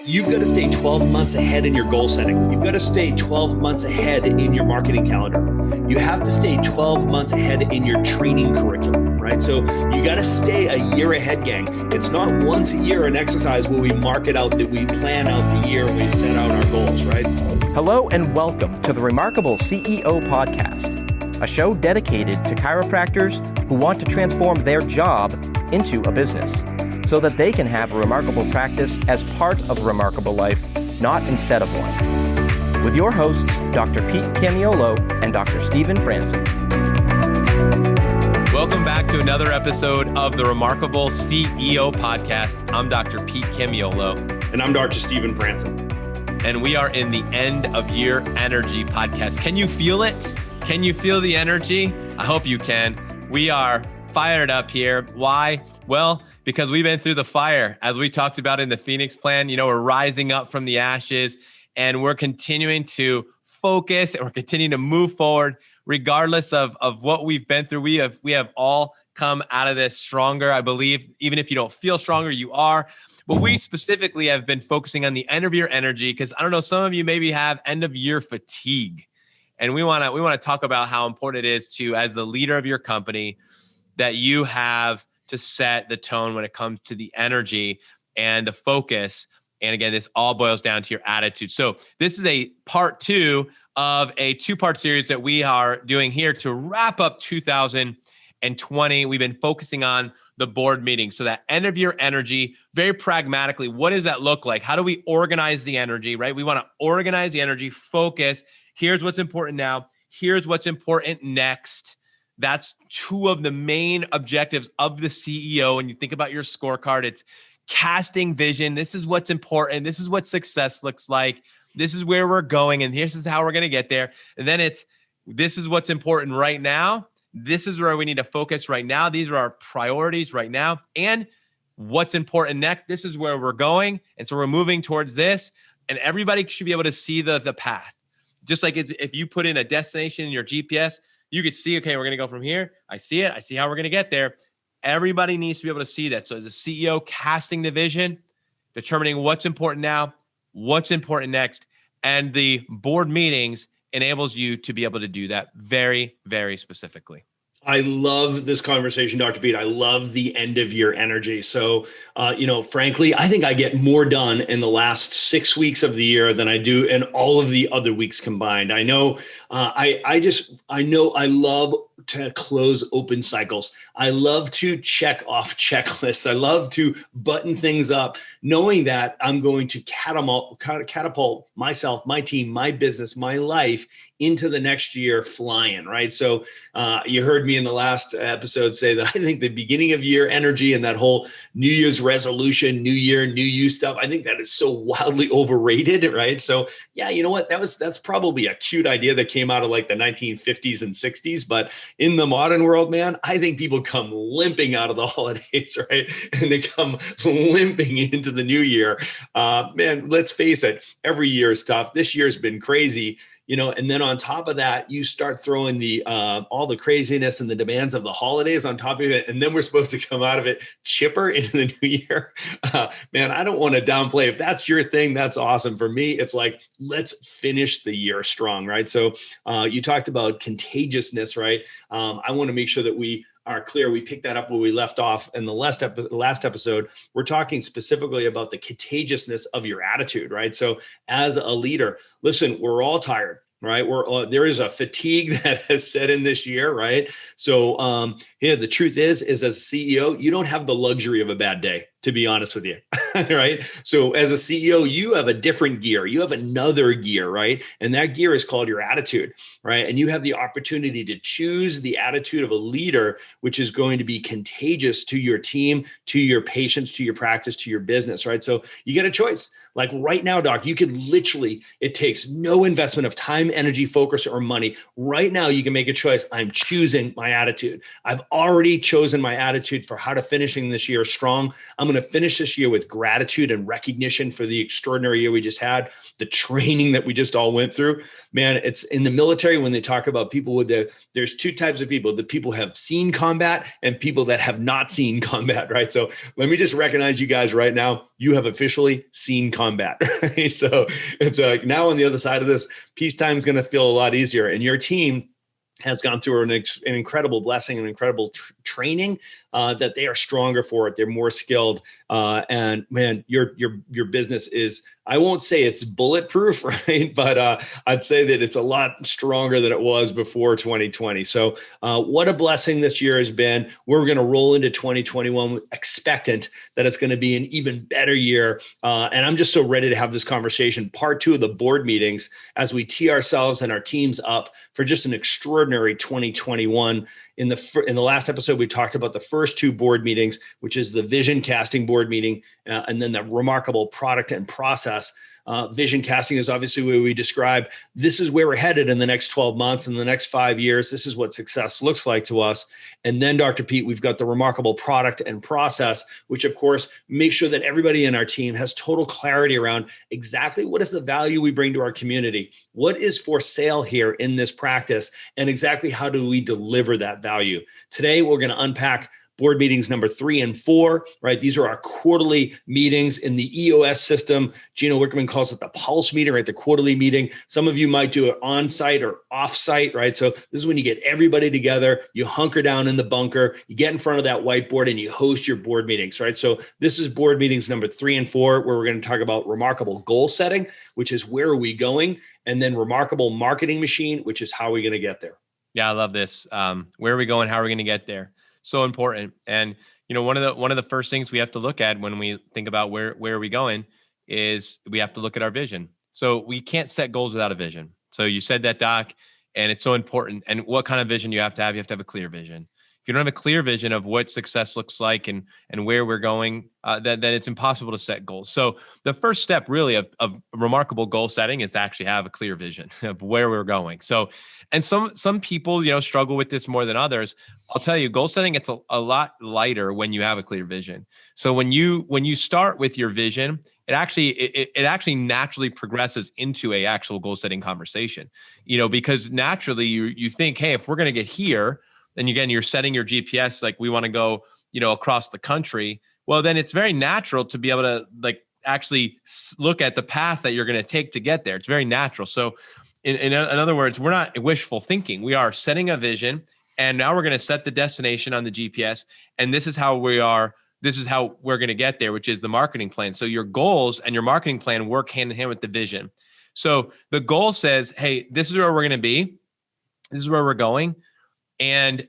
You've got to stay 12 months ahead in your goal setting. You've got to stay 12 months ahead in your marketing calendar. You have to stay 12 months ahead in your training curriculum, right? So you got to stay a year ahead, gang. It's not once a year an exercise where we mark it out, that we plan out the year, we set out our goals, right? Hello and welcome to the Remarkable CEO Podcast, a show dedicated to chiropractors who want to transform their job into a business, so that they can have a remarkable practice as part of a remarkable life, not instead of one. With your hosts, Dr. Pete Camiolo and Dr. Stephen Franson. Welcome back to another episode of the Remarkable CEO Podcast. I'm Dr. Pete Camiolo. And I'm Dr. Stephen Franson. And we are in the End of Year Energy Podcast. Can you feel it? Can you feel the energy? I hope you can. We are fired up here. Why? Well, because we've been through the fire. As we talked about in the Phoenix Plan, we're rising up from the ashes and we're continuing to focus and we're continuing to move forward regardless of what we've been through. We have all come out of this stronger. I believe even if you don't feel stronger, you are. But we specifically have been focusing on the end of year energy because I don't know, some of you maybe have end of year fatigue. And we want to talk about how important it is to, as the leader of your company, that you have to set the tone when it comes to the energy and the focus. And again, this all boils down to your attitude. So this is a part 2 of a 2-part series that we are doing here to wrap up 2020. We've been focusing on the board meeting. So that end of year energy, very pragmatically, what does that look like? How do we organize the energy, right? We want to organize the energy, focus. Here's what's important now. Here's what's important next. That's 2 of the main objectives of the CEO. And you think about your scorecard, it's casting vision. This is what's important. This is what success looks like. This is where we're going. And this is how we're going to get there. And then this is what's important right now. This is where we need to focus right now. These are our priorities right now. And what's important next. This is where we're going. And so we're moving towards this. And everybody should be able to see the path. Just like if you put in a destination in your GPS, you could see, okay, we're going to go from here. I see it. I see how we're going to get there. Everybody needs to be able to see that. So as a CEO, casting the vision, determining what's important now, what's important next, and the board meetings enables you to be able to do that very, very specifically. I love this conversation, Dr. Pete. I love the end of year energy. So, frankly, I think I get more done in the last 6 weeks of the year than I do in all of the other weeks combined. I know, I love to close open cycles. I love to check off checklists. I love to button things up, knowing that I'm going to catapult myself, my team, my business, my life into the next year flying, right? So you heard me in the last episode say that I think the beginning of year energy and that whole New Year's resolution, New Year, New You stuff, I think that is so wildly overrated, right? So yeah, you know what? That's probably a cute idea that came out of like the 1950s and 60s, but in the modern world, man, I think people come limping out of the holidays, right? And they come limping into the new year. Man, let's face it, every year is tough. This year's been crazy. And then on top of that, you start throwing the all the craziness and the demands of the holidays on top of it. And then we're supposed to come out of it chipper into the new year. Man, I don't want to downplay. If that's your thing, that's awesome. For me, it's like, let's finish the year strong, right? So you talked about contagiousness, right? I want to make sure that we are clear. We picked that up where we left off in the last episode. We're talking specifically about the contagiousness of your attitude, right? So as a leader, listen, we're all tired, right? There is a fatigue that has set in this year, right? So the truth is as a CEO, you don't have the luxury of a bad day, to be honest with you, right? So as a CEO, you have a different gear. You have another gear, right? And that gear is called your attitude, right? And you have the opportunity to choose the attitude of a leader, which is going to be contagious to your team, to your patients, to your practice, to your business, right? So you get a choice. Like right now, Doc, you could literally, it takes no investment of time, energy, focus, or money. Right now, you can make a choice. I'm choosing my attitude. I've already chosen my attitude for how to finishing this year strong. I'm going going to finish this year with gratitude and recognition for the extraordinary year we just had, the training that we just all went through. Man, it's in the military when they talk about people with there's two types of people, the people who have seen combat and people that have not seen combat, right? So let me just recognize you guys right now. You have officially seen combat, right? So it's now on the other side of this, peacetime is going to feel a lot easier. And your team has gone through an incredible blessing, an incredible training that they are stronger for it. They're more skilled. And man, your business is, I won't say it's bulletproof, right? But I'd say that it's a lot stronger than it was before 2020. So what a blessing this year has been. We're going to roll into 2021 expectant that it's going to be an even better year. And I'm just so ready to have this conversation. Part 2 of the board meetings as we tee ourselves and our teams up for just an extraordinary 2021. In the last episode, we talked about the first 2 board meetings, which is the vision casting board meeting, and then the remarkable product and process. Vision casting is obviously where we describe this is where we're headed in the next 12 months, in the next 5 years. This is what success looks like to us. And then, Dr. Pete, we've got the remarkable product and process, which of course makes sure that everybody in our team has total clarity around exactly what is the value we bring to our community, what is for sale here in this practice, and exactly how do we deliver that value. Today, we're going to unpack board meetings number 3 and 4, right? These are our quarterly meetings in the EOS system. Gino Wickerman calls it the pulse meeting, right? The quarterly meeting. Some of you might do it on-site or off-site, right? So this is when you get everybody together, you hunker down in the bunker, you get in front of that whiteboard and you host your board meetings, right? So this is board meetings number 3 and 4, where we're going to talk about remarkable goal setting, which is where are we going? And then remarkable marketing machine, which is how are we going to get there? Yeah, I love this. Where are we going? How are we going to get there? So important. And, one of the first things we have to look at when we think about where are we going is we have to look at our vision. So we can't set goals without a vision. So you said that, Doc, and it's so important. And what kind of vision you have to have a clear vision. If you don't have a clear vision of what success looks like and where we're going, then it's impossible to set goals. So the first step really of remarkable goal setting is to actually have a clear vision of where we're going. So, and some people, struggle with this more than others. I'll tell you, goal setting, it's a lot lighter when you have a clear vision. So when you start with your vision, it actually naturally progresses into a actual goal setting conversation, because naturally you think, hey, if we're going to get here, and again, you're setting your GPS, like we want to go, across the country. Well, then it's very natural to be able to actually look at the path that you're going to take to get there. It's very natural. So in other words, we're not wishful thinking. We are setting a vision, and now we're going to set the destination on the GPS. And this is how we're going to get there, which is the marketing plan. So your goals and your marketing plan work hand in hand with the vision. So the goal says, hey, this is where we're going to be. This is where we're going. And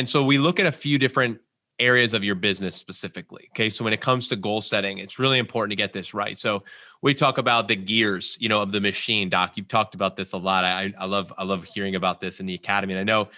so we look at a few different areas of your business specifically. Okay. So when it comes to goal setting, it's really important to get this right. So we talk about the gears, of the machine. Doc, you've talked about this a lot. I love hearing about this in the academy. And I know,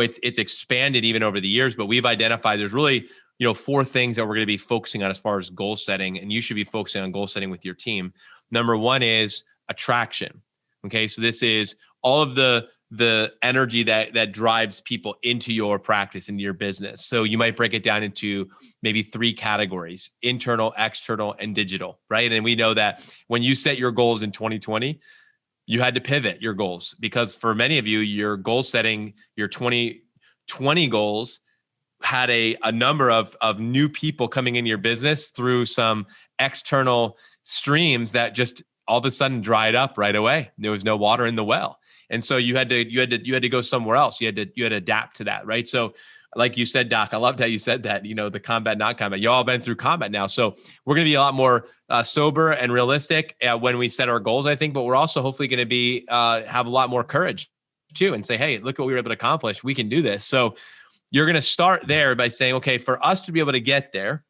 it's expanded even over the years, but we've identified there's really, 4 things that we're going to be focusing on as far as goal setting. And you should be focusing on goal setting with your team. Number 1 is attraction. Okay. So this is all of the energy that drives people into your practice, into your business. So you might break it down into maybe 3 categories: internal, external, and digital, right? And we know that when you set your goals in 2020, you had to pivot your goals, because for many of you, your goal setting, your 2020 goals had a number of new people coming into your business through some external streams that just all of a sudden dried up right away. There was no water in the well. And so you had to go somewhere else. You had to adapt to that, right? So like you said, Doc, I loved how you said that, the combat, not combat. You all been through combat now. So we're going to be a lot more sober and realistic when we set our goals, I think, but we're also hopefully going to be have a lot more courage too, and say, hey, look what we were able to accomplish. We can do this. So you're going to start there by saying, okay, for us to be able to get there,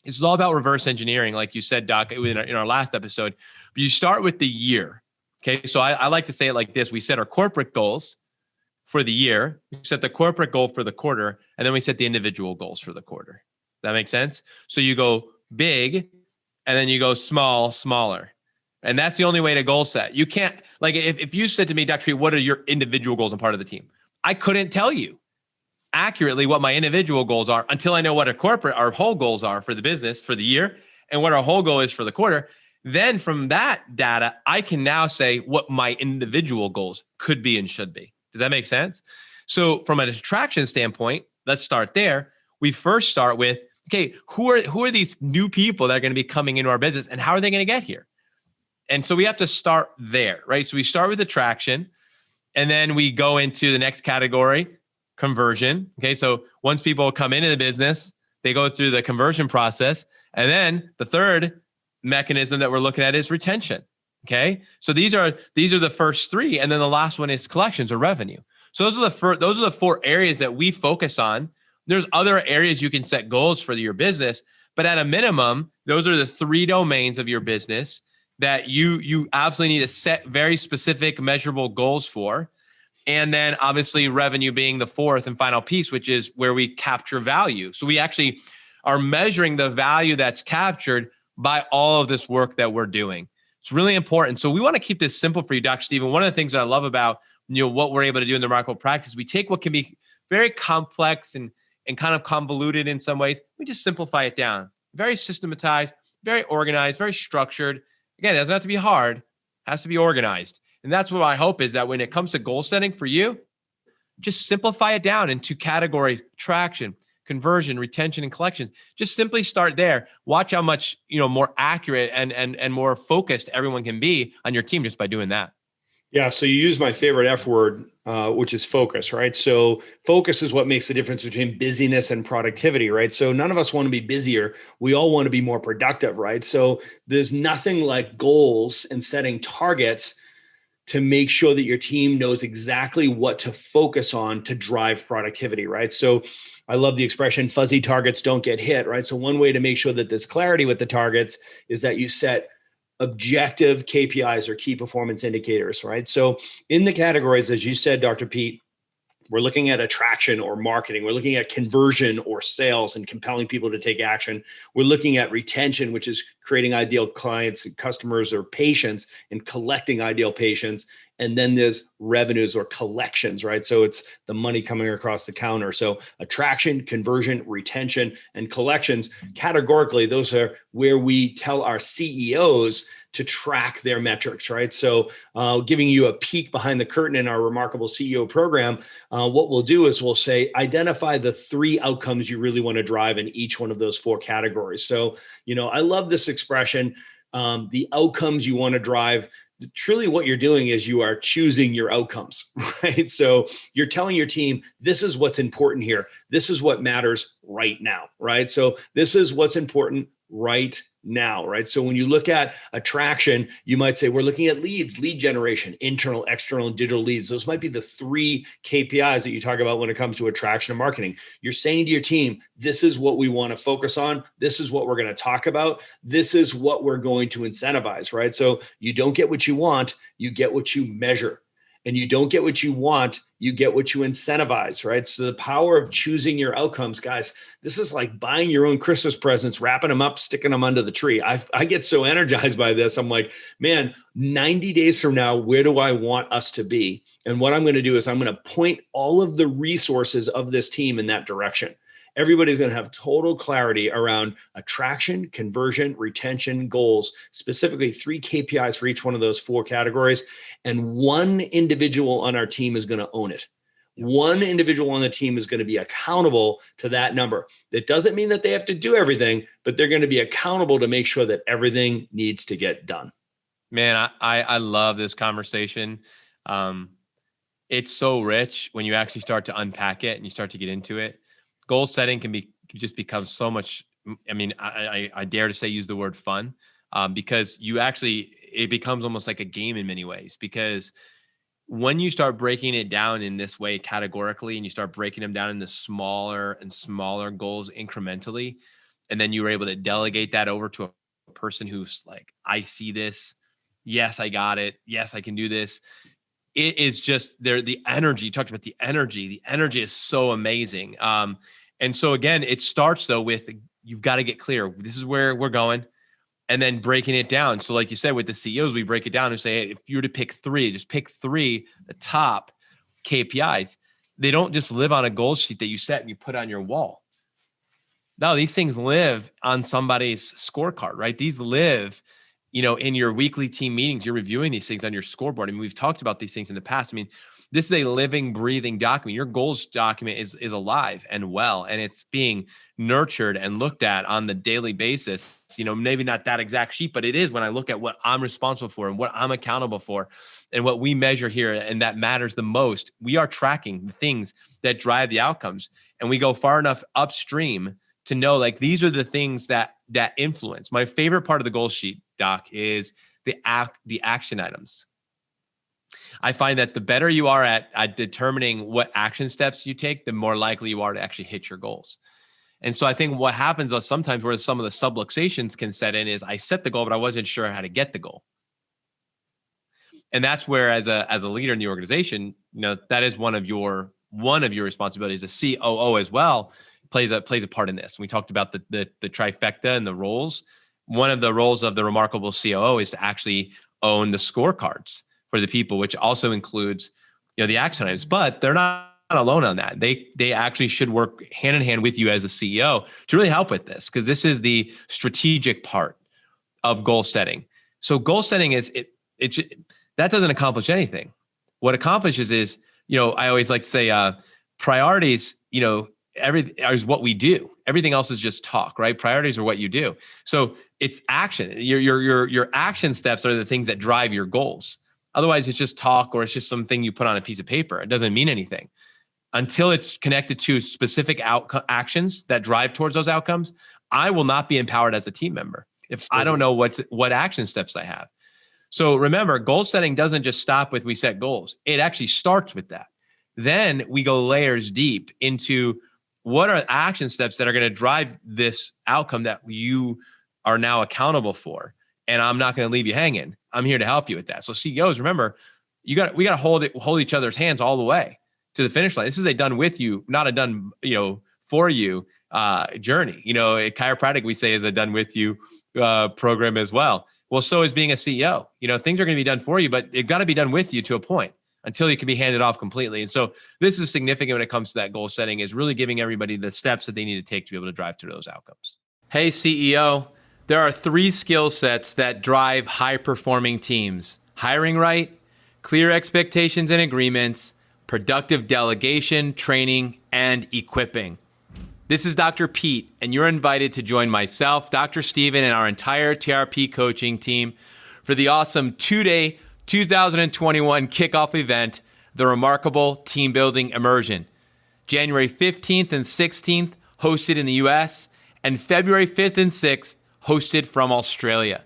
this is all about reverse engineering, like you said, Doc, in our last episode. But you start with the year. Okay, so I like to say it like this. We set our corporate goals for the year, we set the corporate goal for the quarter, and then we set the individual goals for the quarter. Does that make sense? So you go big, and then you go small, smaller. And that's the only way to goal set. You can't, if you said to me, Dr. Pete, what are your individual goals and part of the team? I couldn't tell you. accurately what my individual goals are until I know what our whole goals are for the business for the year and what our whole goal is for the quarter. Then from that data, I can now say what my individual goals could be and should be. Does that make sense? So from an attraction standpoint, let's start there. We first start with, okay, who are these new people that are going to be coming into our business and how are they going to get here? And so we have to start there, right? So we start with attraction and then we go into the next category, conversion. Okay, so once people come into the business, they go through the conversion process. And then the third mechanism that we're looking at is retention. Okay, so these are the first three, and then the last one is collections or revenue. So those are the four areas that we focus on. There's other areas you can set goals for your business, but at a minimum, those are the three domains of your business that you absolutely need to set very specific, measurable goals for. And then obviously revenue being the fourth and final piece, which is where we capture value. So we actually are measuring the value that's captured by all of this work that we're doing. It's really important. So we want to keep this simple for you, Dr. Stephen. One of the things that I love about what we're able to do in the Remarkable Practice, we take what can be very complex and kind of convoluted in some ways. We just simplify it down. Very systematized, very organized, very structured. Again, it doesn't have to be hard. It has to be organized. And that's what I hope is that when it comes to goal setting for you, just simplify it down into categories: traction, conversion, retention, and collections. Just simply start there. Watch how much more accurate and more focused everyone can be on your team just by doing that. Yeah. So you use my favorite F word, which is focus, right? So focus is what makes the difference between busyness and productivity, right? So none of us want to be busier. We all want to be more productive, right? So there's nothing like goals and setting targets to make sure that your team knows exactly what to focus on to drive productivity, right? So I love the expression, fuzzy targets don't get hit, right? So one way to make sure that there's clarity with the targets is that you set objective KPIs or key performance indicators, right? So in the categories, as you said, Dr. Pete, we're looking at attraction or marketing. We're looking at conversion or sales and compelling people to take action. We're looking at retention, which is creating ideal clients and customers or patients and collecting ideal patients. And then there's revenues or collections, right? So it's the money coming across the counter. So attraction, conversion, retention, and collections, categorically, those are where we tell our CEOs to track their metrics, right? So giving you a peek behind the curtain in our Remarkable CEO program, what we'll do is we'll say, identify the three outcomes you really want to drive in each one of those four categories. So, I love this expression, the outcomes you want to drive. Truly what you're doing is you are choosing your outcomes, right? So you're telling your team, this is what's important here. This is what matters right now, right? So this is what's important right now, right? So when you look at attraction, you might say, we're looking at leads, lead generation, internal, external, and digital leads. Those might be the three KPIs that you talk about when it comes to attraction and marketing. You're saying to your team, this is what we want to focus on. This is what we're going to talk about. This is what we're going to incentivize, right? So you don't get what you want, you get what you measure. And you don't get what you want, you get what you incentivize, right? So the power of choosing your outcomes, guys, this is like buying your own Christmas presents, wrapping them up, sticking them under the tree. I get so energized by this. I'm like, man, 90 days from now, where do I want us to be? And what I'm going to do is I'm going to point all of the resources of this team in that direction. Everybody's going to have total clarity around attraction, conversion, retention, goals, specifically 3 KPIs for each one of those 4 categories. And one individual on our team is going to own it. One individual on the team is going to be accountable to that number. That doesn't mean that they have to do everything, but they're going to be accountable to make sure that everything needs to get done. Man, I love this conversation. It's so rich when you actually start to unpack it and you start to get into it. Goal setting can just become so much. I mean, I dare to say use the word fun, because it becomes almost like a game in many ways, because when you start breaking it down in this way categorically and you start breaking them down into smaller and smaller goals incrementally, and then you were able to delegate that over to a person who's like, I see this. Yes, I got it. Yes, I can do this. It is just there. The energy, you talked about the energy. The energy is so amazing. And so again, it starts though with, you've got to get clear. This is where we're going, and then breaking it down. So like you said, with the CEOs, we break it down and say, hey, if you were to pick 3, just pick 3, the top KPIs. they don't just live on a goal sheet that you set and you put on your wall. No, these things live on somebody's scorecard, right? These live, in your weekly team meetings. You're reviewing these things on your scoreboard. I mean, we've talked about these things in the past. I mean, this is a living, breathing document. Your goals document is alive and well, and it's being nurtured and looked at on the daily basis. Maybe not that exact sheet, but it is when I look at what I'm responsible for and what I'm accountable for and what we measure here, and that matters the most. We are tracking the things that drive the outcomes, and we go far enough upstream to know, like, these are the things that influence. My favorite part of the goal sheet, Doc, is the action items. I find that the better you are at determining what action steps you take, the more likely you are to actually hit your goals. And so I think what happens is sometimes where some of the subluxations can set in is I set the goal, but I wasn't sure how to get the goal. And that's where, as a leader in the organization, that is one of your responsibilities. The COO as well plays a part in this. We talked about the trifecta and the roles. One of the roles of the remarkable COO is to actually own the scorecards for the people, which also includes, the action items. But they're not alone on that. They actually should work hand in hand with you as a CEO to really help with this, because this is the strategic part of goal setting. So goal setting is that doesn't accomplish anything. What accomplishes is, I always like to say, priorities, is what we do. Everything else is just talk, right? Priorities are what you do. So it's action. Your action steps are the things that drive your goals. Otherwise, it's just talk, or it's just something you put on a piece of paper. It doesn't mean anything until it's connected to specific actions that drive towards those outcomes. I will not be empowered as a team member if I don't know what action steps I have. So remember, goal setting doesn't just stop with we set goals. It actually starts with that. Then we go layers deep into what are action steps that are going to drive this outcome that you are now accountable for. And I'm not going to leave you hanging. I'm here to help you with that. So CEOs, remember, we got to hold each other's hands all the way to the finish line. This is a done with you, not a done, for you journey. A chiropractic, we say, is a done with you program as well. Well, so is being a CEO. Things are going to be done for you, but they've got to be done with you to a point until you can be handed off completely. And so this is significant when it comes to that goal setting, is really giving everybody the steps that they need to take to be able to drive to those outcomes. Hey, CEO, there are 3 skill sets that drive high-performing teams: hiring right, clear expectations and agreements, productive delegation, training, and equipping. This is Dr. Pete, and you're invited to join myself, Dr. Steven, and our entire TRP coaching team for the awesome 2-day 2021 kickoff event, the Remarkable Team Building Immersion. January 15th and 16th, hosted in the US, and February 5th and 6th, hosted from Australia.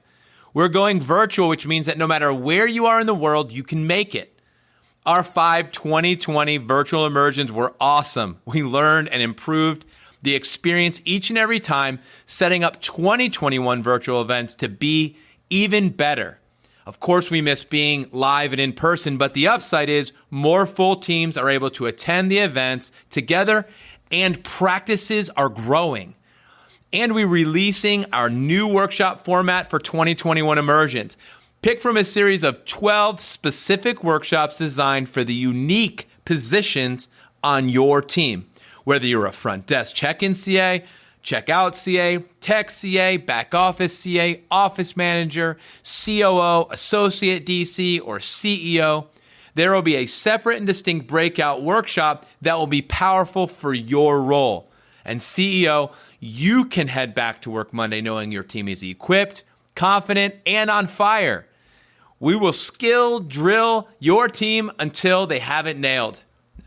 We're going virtual, which means that no matter where you are in the world, you can make it. Our 5 2020 virtual immersions were awesome. We learned and improved the experience each and every time, setting up 2021 virtual events to be even better. Of course, we miss being live and in person, but the upside is more full teams are able to attend the events together, and practices are growing. And we're releasing our new workshop format for 2021 immersions. Pick from a series of 12 specific workshops designed for the unique positions on your team. Whether you're a front desk check-in CA, checkout CA, tech CA, back office CA, office manager, COO, associate DC, or CEO, there will be a separate and distinct breakout workshop that will be powerful for your role. And CEO, you can head back to work Monday knowing your team is equipped, confident, and on fire. We will skill drill your team until they have it nailed.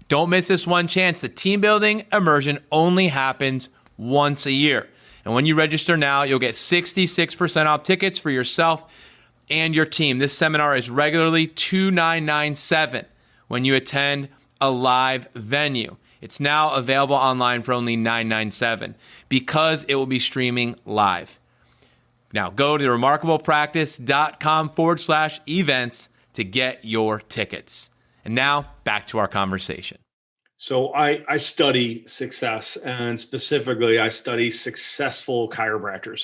Don't miss this one chance. The Team Building Immersion only happens once a year. And when you register now, you'll get 66% off tickets for yourself and your team. This seminar is regularly $2,997 when you attend a live venue. It's now available online for only $997 because it will be streaming live. Now go to remarkablepractice.com/events to get your tickets. And now back to our conversation. So I study success, and specifically I study successful chiropractors.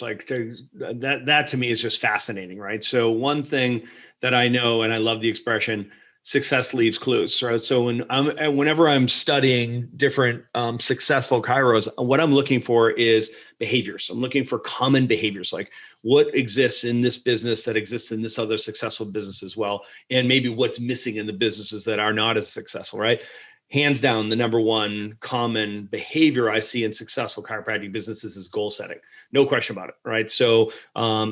That to me is just fascinating, right? So one thing that I know, and I love the expression, success leaves clues, right? So whenever I'm studying different successful kairos, what I'm looking for is behaviors. I'm looking for common behaviors, like what exists in this business that exists in this other successful business as well, and maybe what's missing in the businesses that are not as successful, right? Hands down, the number one common behavior I see in successful chiropractic businesses is goal setting. No question about it, right? So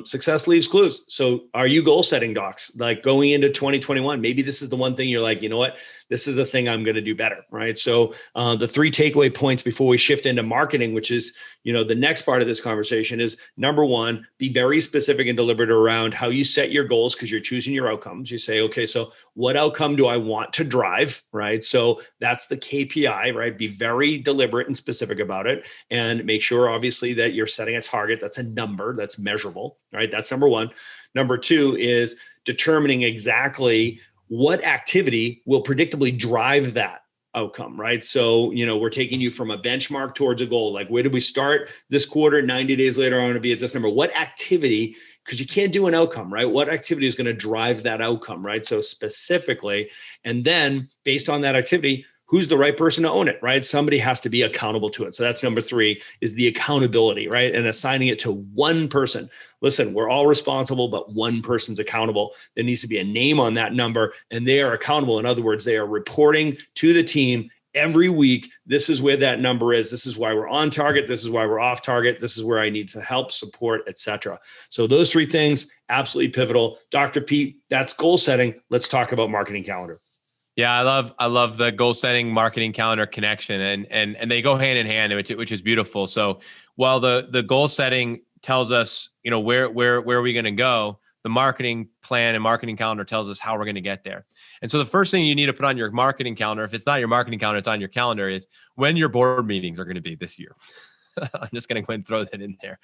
success leaves clues. So are you goal setting, docs? Like going into 2021, maybe this is the one thing you're like, you know what? This is the thing I'm going to do better, right? So the 3 takeaway points before we shift into marketing, which is, the next part of this conversation, is number one, be very specific and deliberate around how you set your goals, because you're choosing your outcomes. You say, okay, so what outcome do I want to drive, right? So that's the KPI, right? Be very deliberate and specific about it, and make sure, obviously, that you're setting a target. That's a number that's measurable, right? That's number one. Number two is determining exactly what activity will predictably drive that outcome, right? So, we're taking you from a benchmark towards a goal. Like, where did we start this quarter? 90 days later, I want to be at this number. What activity, because you can't do an outcome, right? What activity is going to drive that outcome, right? So specifically, and then based on that activity, who's the right person to own it, right? Somebody has to be accountable to it. So that's number 3, is the accountability, right? And assigning it to one person. Listen, we're all responsible, but one person's accountable. There needs to be a name on that number, and they are accountable. In other words, they are reporting to the team every week. This is where that number is. This is why we're on target. This is why we're off target. This is where I need to help, support, etc. So those 3 things, absolutely pivotal. Dr. Pete, that's goal setting. Let's talk about marketing calendar. Yeah, I love the goal setting marketing calendar connection, and they go hand in hand, which is beautiful. So while the goal setting tells us, where are we going to go, the marketing plan and marketing calendar tells us how we're going to get there. And so the first thing you need to put on your marketing calendar, if it's not your marketing calendar, it's on your calendar, is when your board meetings are going to be this year. I'm just going to go ahead and throw that in there.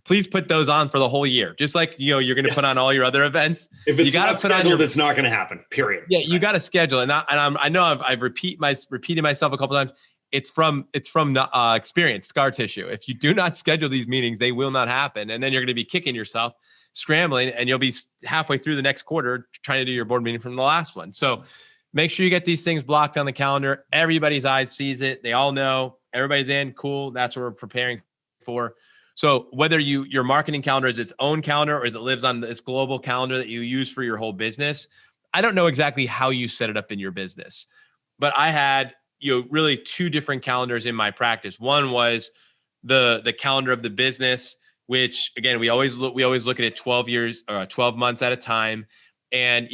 Please put those on for the whole year. Just like, you're going to put on all your other events. If it's not scheduled, it's not going to happen, period. Yeah, you got to schedule it. I know I've repeated myself a couple times. It's from experience, scar tissue. If you do not schedule these meetings, they will not happen. And then you're going to be kicking yourself, scrambling, and you'll be halfway through the next quarter trying to do your board meeting from the last one. So make sure you get these things blocked on the calendar. Everybody's eyes sees it. They all know. Everybody's in. Cool. That's what we're preparing for. So whether your marketing calendar is its own calendar or it lives on this global calendar that you use for your whole business, I don't know exactly how you set it up in your business, but I had really 2 different calendars in my practice. One was the calendar of the business, which again we always look at it 12 years or 12 months at a time, and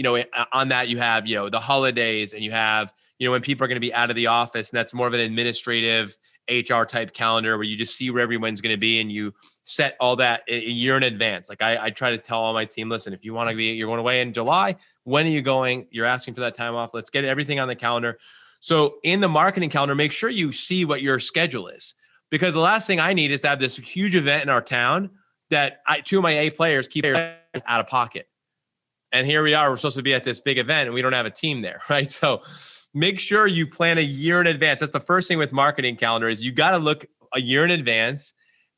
on that you have the holidays, and you have when people are going to be out of the office, and that's more of an administrative HR type calendar where you just see where everyone's going to be, and you set all that a year in advance. Like I try to tell all my team, listen, if you're going away in July, when are you going? You're asking for that time off. Let's get everything on the calendar. So in the marketing calendar, make sure you see what your schedule is, because the last thing I need is to have this huge event in our town that 2 of my A players keep out of pocket. And here we are, we're supposed to be at this big event and we don't have a team there, right? So make sure you plan a year in advance. That's the first thing with marketing calendar, is you got to look a year in advance,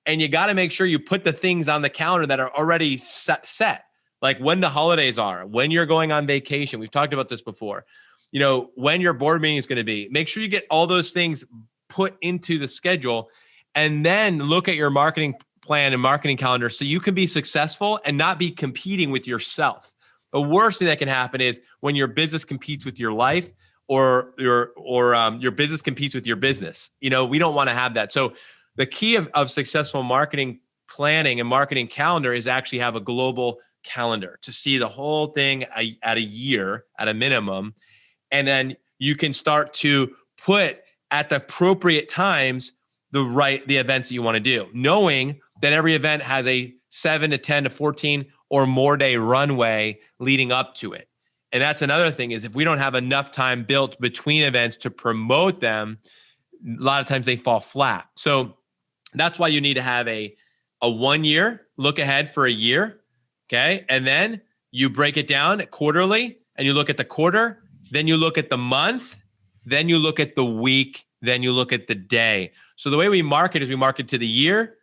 and you got to make sure you put the things on the calendar that are already set, like when the holidays are, when you're going on vacation. We've talked about this before. When your board meeting is going to be. Make sure you get all those things put into the schedule, and then look at your marketing plan and marketing calendar so you can be successful and not be competing with yourself. The worst thing that can happen is when your business competes with your life, or your business competes with your business. We don't want to have that. So the key of successful marketing planning and marketing calendar is actually have a global calendar to see the whole thing at a year at a minimum. And then you can start to put at the appropriate times the events that you want to do, knowing that every event has a 7 to 10 to 14 or more day runway leading up to it. And that's another thing, is if we don't have enough time built between events to promote them, a lot of times they fall flat. So that's why you need to have a 1 year look ahead for a year. Okay. And then you break it down quarterly, and you look at the quarter, then you look at the month, then you look at the week, then you look at the day. So the way we market is we market to the year,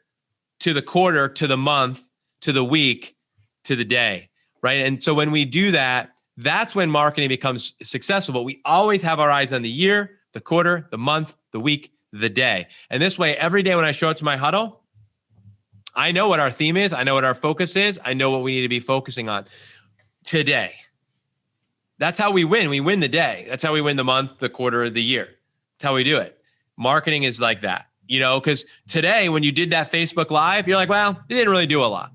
to the quarter, to the month, to the week, to the day, right? And so when we do that, That's when marketing becomes successful. But we always have our eyes on the year, the quarter, the month, the week, the day. And this way, every day when I show up to my huddle, I know what our theme is. I know what our focus is. I know what we need to be focusing on today. That's how we win. We win the day. That's how we win the month, the quarter, the year. That's how we do it. Marketing is like that, because today when you did that Facebook Live, you're like, well, it didn't really do a lot.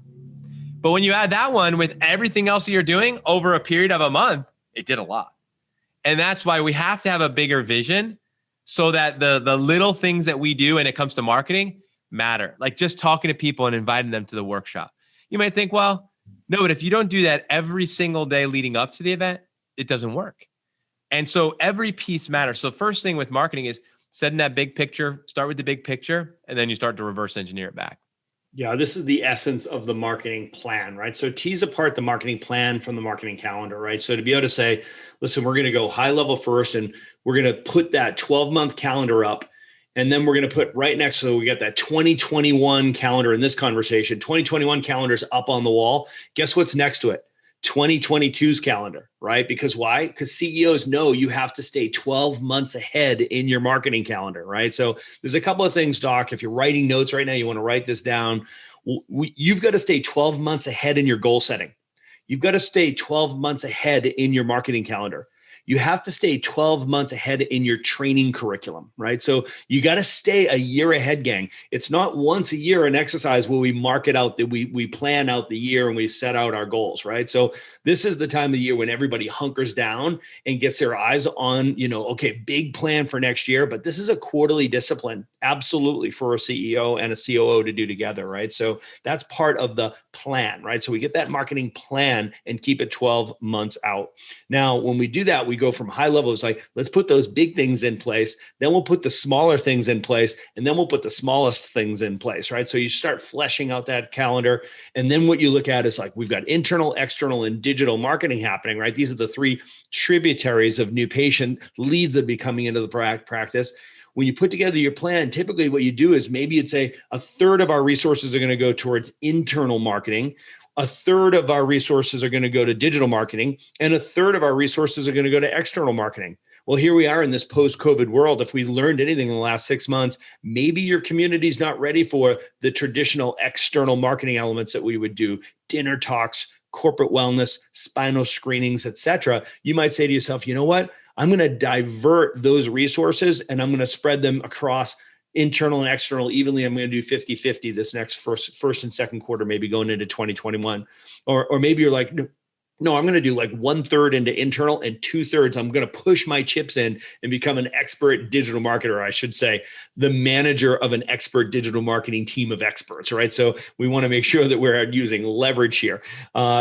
But when you add that one with everything else that you're doing over a period of a month, it did a lot. And that's why we have to have a bigger vision so that the little things that we do when it comes to marketing matter. Like just talking to people and inviting them to the workshop. You might think, well, no, but if you don't do that every single day leading up to the event, it doesn't work. And so every piece matters. So first thing with marketing is setting that big picture, start with the big picture, and then you start to reverse engineer it back. Yeah, this is the essence of the marketing plan, right? So tease apart the marketing plan from the marketing calendar, right? So to be able to say, listen, we're going to go high level first, and we're going to put that 12-month calendar up. And then we're going to put right next to it, we got that 2021 calendar in this conversation. 2021 calendar's up on the wall. Guess what's next to it? 2022's calendar, right? Because why? Because CEOs know you have to stay 12 months ahead in your marketing calendar, right? So there's a couple of things, Doc. If you're writing notes right now, you want to write this down. You've got to stay 12 months ahead in your goal setting. You've got to stay 12 months ahead in your marketing calendar. You have to stay 12 months ahead in your training curriculum, right? So you got to stay a year ahead, gang. It's not once a year an exercise where we mark it out, that we plan out the year and we set out our goals, right? So this is the time of year when everybody hunkers down and gets their eyes on, okay, big plan for next year, but this is a quarterly discipline, absolutely, for a CEO and a COO to do together, right? So that's part of the plan, right? So we get that marketing plan and keep it 12 months out. Now, when we do that, we go from high levels, like let's put those big things in place, then we'll put the smaller things in place, and then we'll put the smallest things in place, right? So you start fleshing out that calendar. And then what you look at is like, we've got internal, external, and digital marketing happening, right? These are the three tributaries of new patient leads that be coming into the practice. When you put together your plan, typically what you do is maybe you'd say a third of our resources are going to go towards internal marketing. A third of our resources are going to go to digital marketing, and a third of our resources are going to go to external marketing. Well, here we are in this post-COVID world. If we learned anything in the last 6 months, maybe your community's not ready for the traditional external marketing elements that we would do, dinner talks, corporate wellness, spinal screenings, et cetera. You might say to yourself, you know what? I'm going to divert those resources and I'm going to spread them across internal and external evenly. I'm going to do 50-50 this next first and second quarter, maybe going into 2021. Or maybe you're like, no, I'm going to do like 1/3 into internal and 2/3. I'm going to push my chips in and become an expert digital marketer. I should say the manager of an expert digital marketing team of experts, right? So we want to make sure that we're using leverage here.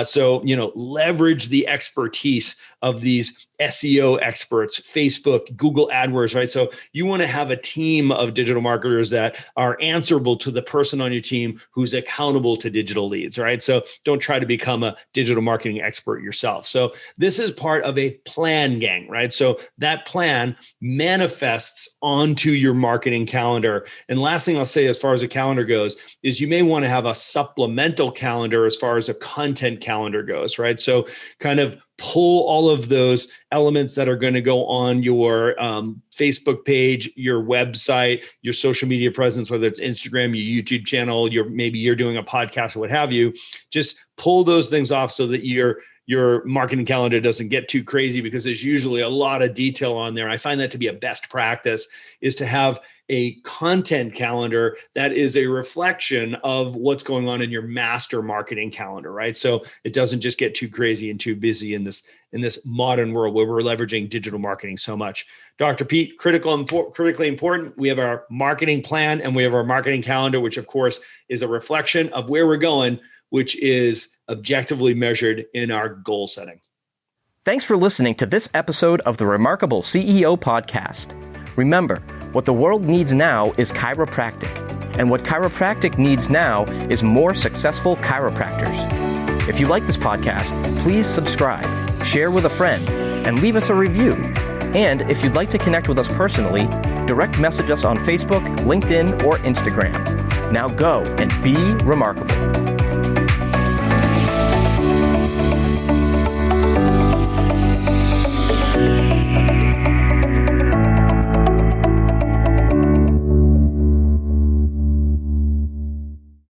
So leverage the expertise of these SEO experts, Facebook, Google AdWords, right? So you want to have a team of digital marketers that are answerable to the person on your team who's accountable to digital leads, right? So don't try to become a digital marketing expert yourself. So this is part of a plan, gang, right? So that plan manifests onto your marketing calendar. And last thing I'll say as far as a calendar goes is you may want to have a supplemental calendar as far as a content calendar goes, right? So kind of pull all of those elements that are going to go on your Facebook page, your website, your social media presence, whether it's Instagram, your YouTube channel, maybe you're doing a podcast or what have you. Just pull those things off so that your marketing calendar doesn't get too crazy, because there's usually a lot of detail on there. I find that to be a best practice, is to have a content calendar that is a reflection of what's going on in your master marketing calendar, right? So it doesn't just get too crazy and too busy in this modern world where we're leveraging digital marketing so much. Dr. Pete, critically important. We have our marketing plan and we have our marketing calendar, which of course is a reflection of where we're going, which is objectively measured in our goal setting. Thanks for listening to this episode of the Remarkable CEO Podcast. Remember, what the world needs now is chiropractic, and what chiropractic needs now is more successful chiropractors. If you like this podcast, please subscribe, share with a friend, and leave us a review. And if you'd like to connect with us personally, direct message us on Facebook, LinkedIn, or Instagram. Now go and be remarkable.